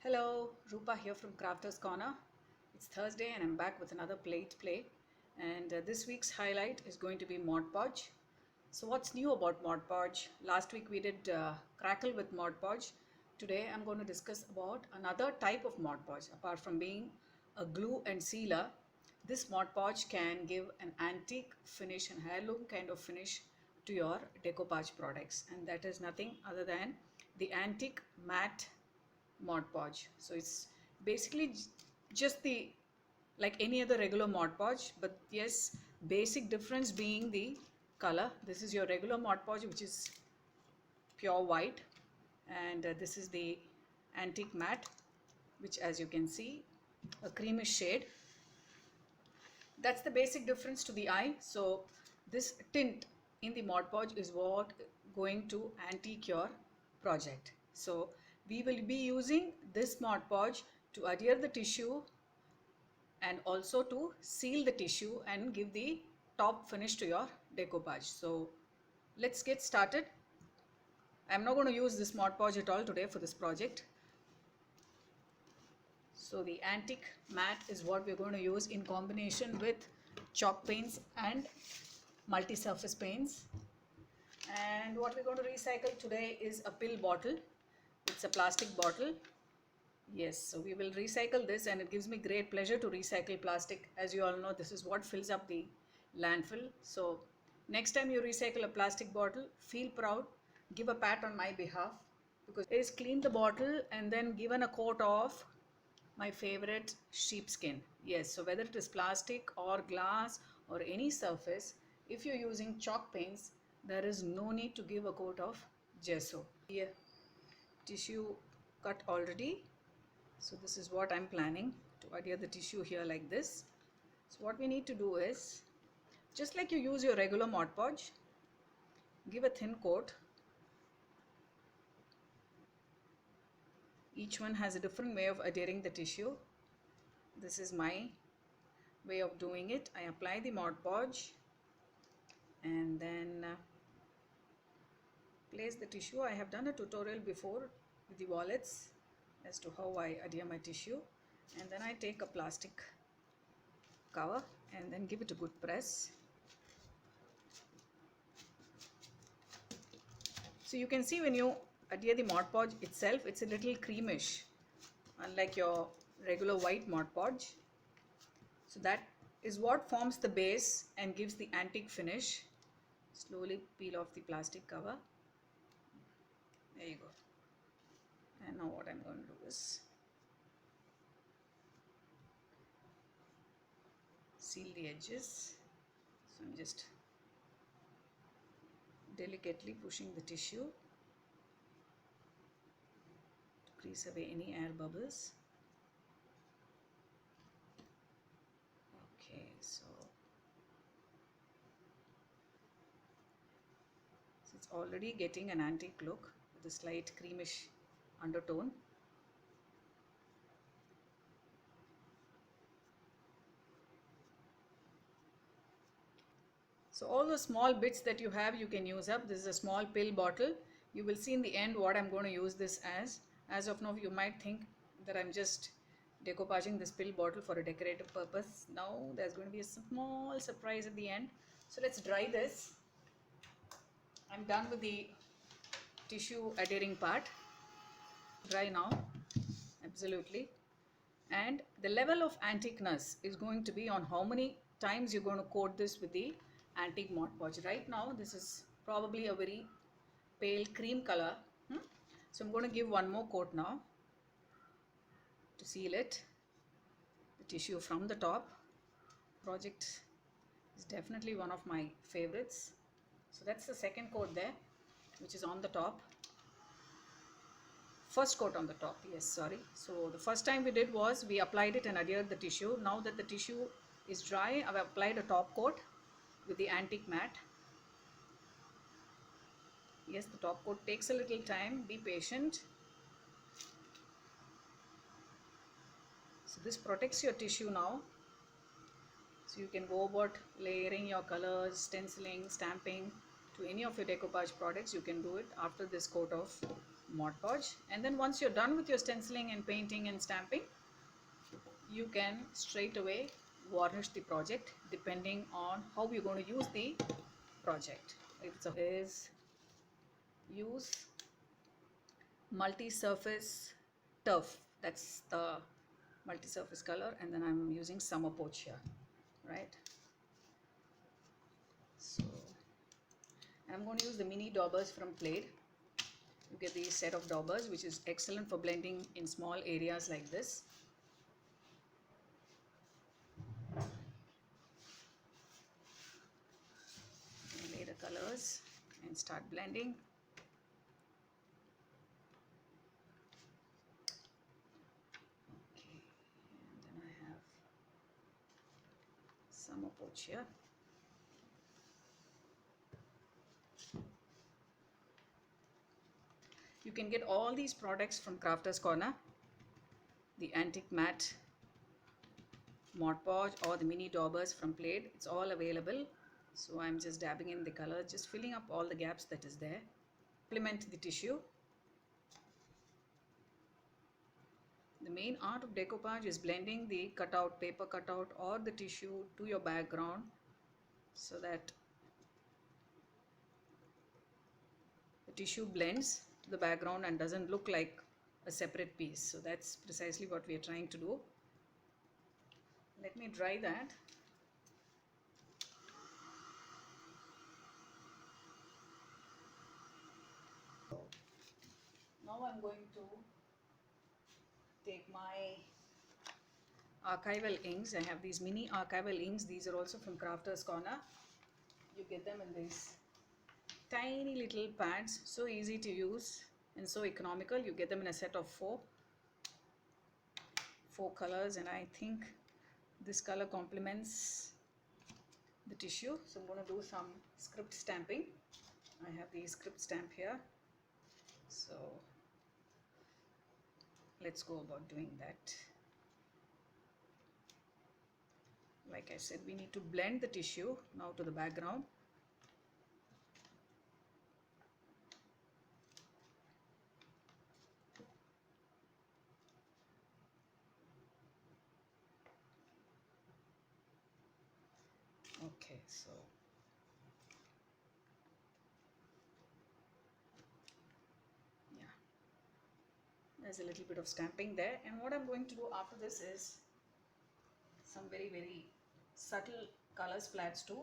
Hello, Rupa here from Crafters Corner. It's Thursday and I'm back with another play. And this week's highlight is going to be Modpodge. So what's new about Modpodge? Last week we did crackle with Modpodge. Today I'm going to discuss about another type of Modpodge. Apart from being a glue and sealer, this Modpodge can give an antique finish and heirloom kind of finish to your decoupage products, and that is nothing other than the antique matte Modpodge. So it's basically just the like any other regular Modpodge, but yes, basic difference being the color. This is your regular Modpodge, which is pure white, and this is the antique matte, which, as you can see, a creamish shade. That's the basic difference to the eye. So this tint in the Modpodge is what going to antique your project. So we will be using this Modpodge to adhere the tissue and also to seal the tissue and give the top finish to your decoupage. So let's get started. I'm not going to use this Modpodge at all today for this project. So the antique matte is what we're going to use in combination with chalk paints and multi-surface paints. And what we're going to recycle today is a pill bottle. It's a plastic bottle. Yes, so we will recycle this, and it gives me great pleasure to recycle plastic. As you all know, this is what fills up the landfill. So next time you recycle a plastic bottle, feel proud, give a pat on my behalf, because it is cleaned the bottle and then given a coat of my favorite sheepskin. Yes, so whether it is plastic or glass or any surface, if you're using chalk paints, there is no need to give a coat of gesso. Here, tissue cut already. So this is what I'm planning, to adhere the tissue here like this. So what we need to do is, just like you use your regular Modpodge, give a thin coat. Each one has a different way of adhering the tissue. This is my way of doing it. I apply the Modpodge and then place the tissue. I have done a tutorial before with the wallets as to how I adhere my tissue, and then I take a plastic cover and then give it a good press. So you can see when you adhere the Modpodge itself, it's a little creamish, unlike your regular white Modpodge. So that is what forms the base and gives the antique finish. Slowly peel off the plastic cover. There you go. And now what I'm going to do is seal the edges. So I'm just delicately pushing the tissue to grease away any air bubbles. Okay, so it's already getting an antique look with a slight creamish undertone. So all the small bits that you have, you can use up. This is a small pill bottle. You will see in the end what I'm going to use this as. As of now, you might think that I'm just decoupaging this pill bottle for a decorative purpose. Now there's going to be a small surprise at the end. So let's dry this. I'm done with the tissue adhering part. Dry now, absolutely. And the level of antiqueness is going to be on how many times you're going to coat this with the antique Modpodge. Right now this is probably a very pale cream color. So I'm going to give one more coat now to seal it. The tissue from the top. Project is definitely one of my favorites. So that's the second coat there, which is on the top. First coat on the top, yes, sorry. So the first time we did was we applied it and adhered the tissue. Now that the tissue is dry, I've applied a top coat with the antique matte. Yes, the top coat takes a little time, be patient. So this protects your tissue now. So you can go about layering your colors, stenciling, stamping to any of your decoupage products. You can do it after this coat of Modpodge. And then once you're done with your stenciling and painting and stamping, you can straight away varnish the project depending on how you're going to use the project. Is use multi-surface turf. That's the multi-surface color, and then I'm using summer poach here, right? So I'm going to use the mini daubers from Plade. You get the set of daubers, which is excellent for blending in small areas like this. Lay the colors and start blending. Okay, and then I have summer poach here. You can get all these products from Crafter's Corner, the antique matte Modpodge or the mini daubers from Plade. It's all available. So I'm just dabbing in the color, just filling up all the gaps that is there. Complement the tissue. The main art of decoupage is blending the cutout, paper cutout or the tissue to your background so that the tissue blends to the background and doesn't look like a separate piece. So that's precisely what we are trying to do. Let me dry that. Now I'm going to take my archival inks. I have these mini archival inks. These are also from Crafter's Corner. You get them in these tiny little pads, so easy to use and so economical. You get them in a set of four colors, and I think this color complements the tissue. So I'm going to do some script stamping. I have the script stamp here, so let's go about doing that. Like I said, we need to blend the tissue now to the background. Okay, so yeah, there's a little bit of stamping there, and what I'm going to do after this is some very subtle color splats too.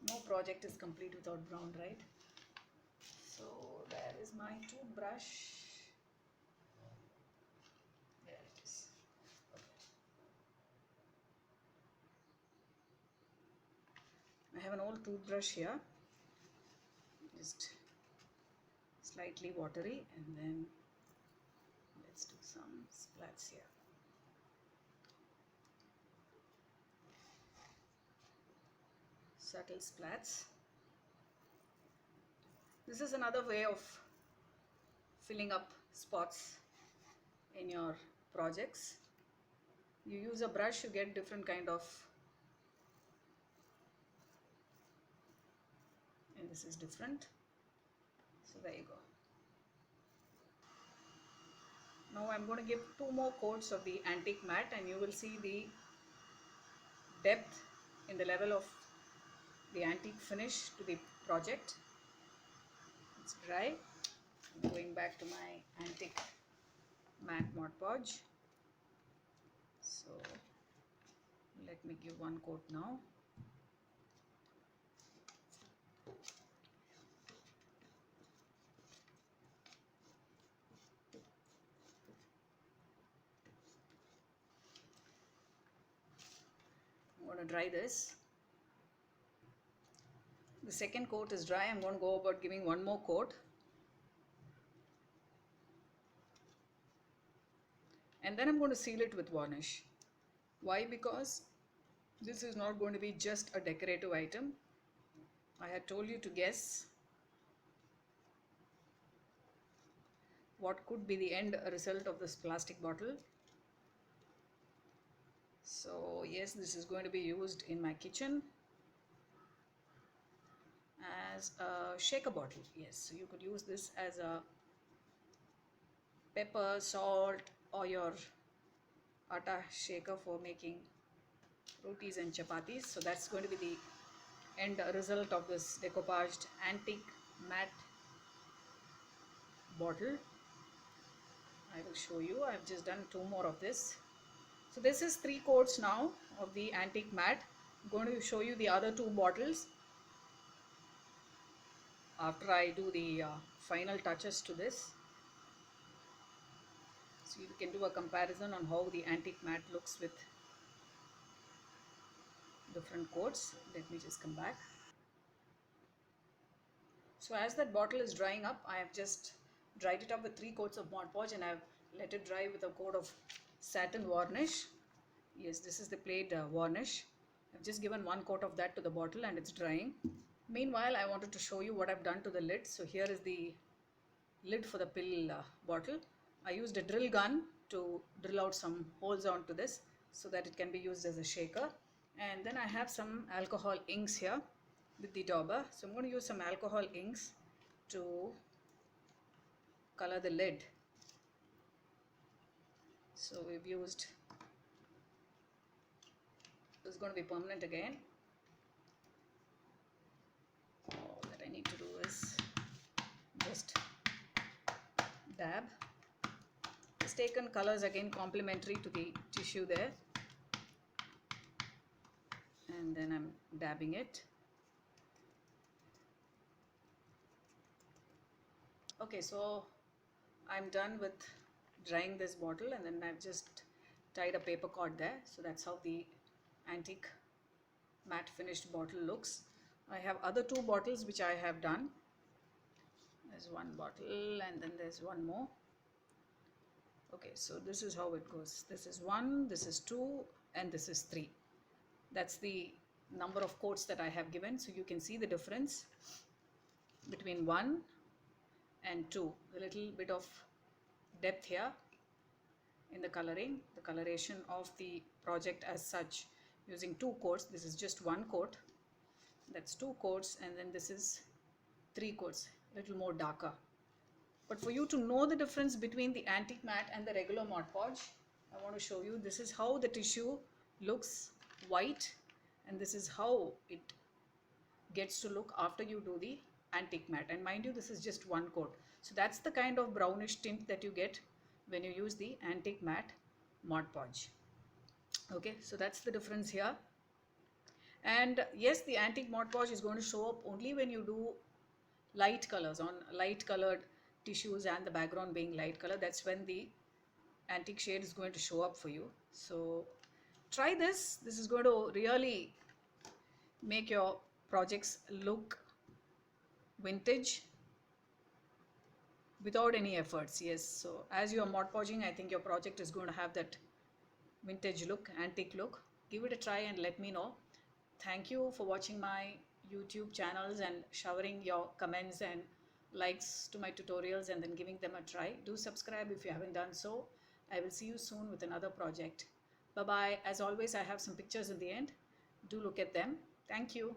No project is complete without brown, right? So there is my toothbrush. There it is. Okay. I have an old toothbrush here, just slightly watery, and then let's do some splats here. Subtle splats. This is another way of filling up spots in your projects. You use a brush, you get different kind of, and this is different. So there you go. Now I'm going to give 2 more coats of the antique matte, and you will see the depth in the level of the antique finish to the project. It's dry. I'm going back to my antique matte Modpodge. So let me give 1 coat now. I'm going to dry this. The second coat is dry. I'm going to go about giving 1 more coat. And then I'm going to seal it with varnish. Why? Because this is not going to be just a decorative item. I had told you to guess what could be the end result of this plastic bottle. So yes, this is going to be used in my kitchen as a shaker bottle. Yes, so you could use this as a pepper, salt, or your atta shaker for making rotis and chapatis. So that's going to be the end result of this decoupaged antique matte bottle. I will show you. I've just done 2 more of this. So this is 3 coats now of the antique matte. I'm going to show you the other 2 bottles after I do the final touches to this. So you can do a comparison on how the antique matte looks with different coats. Let me just come back. So as that bottle is drying up, I have just dried it up with 3 coats of Modpodge, and I have let it dry with a coat of satin varnish. Yes, this is the plaid varnish. I've just given 1 coat of that to the bottle and it's drying. Meanwhile, I wanted to show you what I've done to the lid. So here is the lid for the pill bottle. I used a drill gun to drill out some holes onto this so that it can be used as a shaker. And then I have some alcohol inks here with the dauber. So I'm going to use some alcohol inks to color the lid. So we've used, this is going to be permanent again. All that I need to do is just dab. Just taken colors again complementary to the tissue there, and then I'm dabbing it. Okay, so I'm done with drying this bottle, and then I've just tied a paper cord there. So that's how the antique matte finished bottle looks. I have other 2 bottles which I have done. There's 1 bottle and then there's 1 more. Okay, so this is how it goes. This is 1, this is 2, and this is 3. That's the number of coats that I have given. So you can see the difference between 1 and 2. A little bit of depth here in the coloring, the coloration of the project as such, using 2 coats. This is just 1 coat. That's 2 coats, and then this is 3 coats, a little more darker. But for you to know the difference between the antique matte and the regular Modpodge, I want to show you. This is how the tissue looks white, and this is how it gets to look after you do the antique matte. And mind you, this is just 1 coat. So that's the kind of brownish tint that you get when you use the antique matte Modpodge. Okay, so that's the difference here. And yes, the antique Modpodge is going to show up only when you do light colors on light colored tissues and the background being light color. That's when the antique shade is going to show up for you. So try this. This is going to really make your projects look vintage without any efforts. Yes, so as you are Modpodging, I think your project is going to have that vintage look, antique look. Give it a try and let me know. Thank you for watching my YouTube channels and showering your comments and likes to my tutorials and then giving them a try. Do subscribe if you haven't done so. I will see you soon with another project. Bye bye. As always, I have some pictures in the end. Do look at them. Thank you.